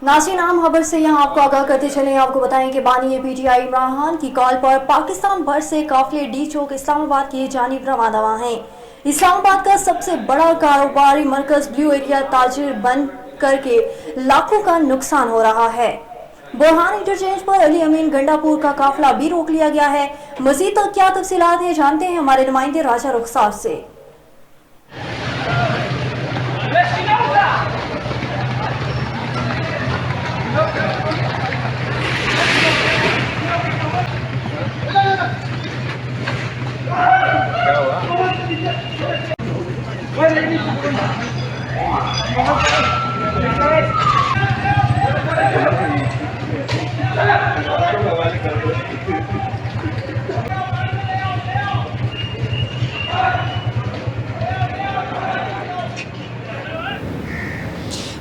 नाज़रीन, आम खबर से यहाँ आपको आगाह करते चलें। आपको बताएं कि बानी पीटीआई इमरान खान की कॉल पर पाकिस्तान भर से काफिले डी चौक इस्लामाबाद की जानिब रवाना हैं। इस्लामाबाद का सबसे बड़ा कारोबारी मरकज ब्लू एरिया ताजिर बंद करके लाखों का नुकसान हो रहा है। बोरहान इंटरचेंज पर अली अमीन गंडापुर का काफिला भी रोक लिया गया है। मजीद तक क्या तफसीलात हैं, जानते हैं हमारे नुमाइंदे राजा रुखसार से।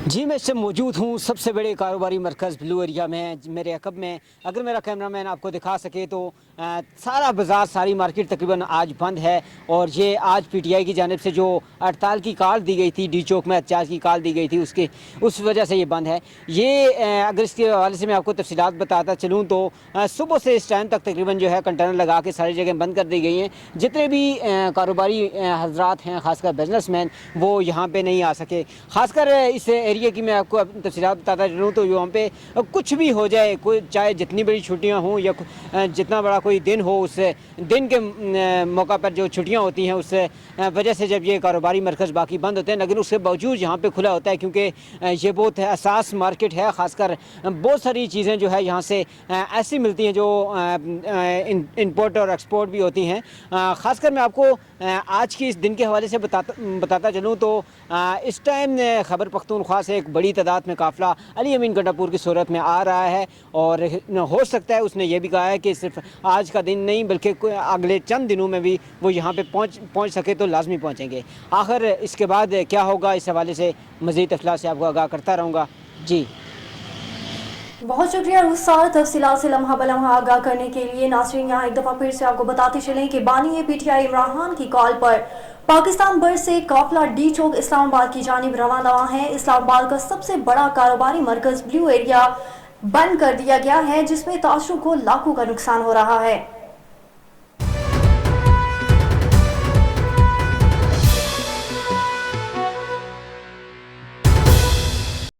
जी, मैं इससे मौजूद हूँ सबसे बड़े कारोबारी मरकज़ ब्लू एरिया में। मेरे अकब में अगर मेरा कैमरामैन आपको दिखा सके तो सारा बाज़ार, सारी मार्केट तकरीबन आज बंद है। और ये आज पीटीआई की जानिब से जो हड़ताल की कॉल दी गई थी, डी चौक में एहतजाज की कॉल दी गई थी, उस वजह से ये बंद है। ये अगर इसके हवाले से मैं आपको तफसीलात बताता चलूँ तो सुबह से इस टाइम तक तकरीबन जो है कंटेनर लगा के सारी जगह बंद कर दी गई हैं। जितने भी कारोबारी हजरात हैं, ख़ासकर बिजनेसमैन, वो यहाँ पर नहीं आ सके। ख़ासकर इस एरिया की मैं आपको तफसीलात बताता चलूँ तो यहाँ पे कुछ भी हो जाए, कोई चाहे जितनी बड़ी छुट्टियाँ हों या जितना बड़ा कोई दिन हो, उस दिन के मौका पर जो छुट्टियाँ होती हैं उस वजह से जब ये कारोबारी मरकज़ बाकी बंद होते हैं, लेकिन उसके बावजूद यहाँ पे खुला होता है क्योंकि ये बहुत असास मार्केट है। ख़ासकर बहुत सारी चीज़ें जो है यहाँ से ऐसी मिलती हैं जो इंपोर्ट और एक्सपोर्ट भी होती हैं। ख़ासकर मैं आपको आज की इस दिन के हवाले से बताता चलूँ तो इस टाइम खैबर पख्तूनख्वा से एक बड़ी तादाद में काफ़िला अली अमीन गंडापुर की सूरत में आ रहा है। और हो सकता है, उसने ये भी कहा है कि सिर्फ आज का दिन नहीं बल्कि अगले चंद दिनों में भी वो यहाँ पे पहुँच सके तो लाजमी पहुँचेंगे। आखिर इसके बाद क्या होगा, इस हवाले से मज़ीद तफसीलात से आपको आगाह करता रहूँगा। जी, बहुत शुक्रिया रुखसार, तफसीलात से लम्हा बलम्हा आगाह करने के लिए। नाज़रीन, यहाँ एक दफ़ा फिर से आपको बताते चलें कि बानी पीटीआई इमरान खान की कॉल पर पाकिस्तान भर से काफिला डी चौक इस्लामाबाद की जानिब रवाना है। इस्लामाबाद का सबसे बड़ा कारोबारी मरकज ब्लू एरिया बंद कर दिया गया है, जिसमें तासुर को लाखों का नुकसान हो रहा है।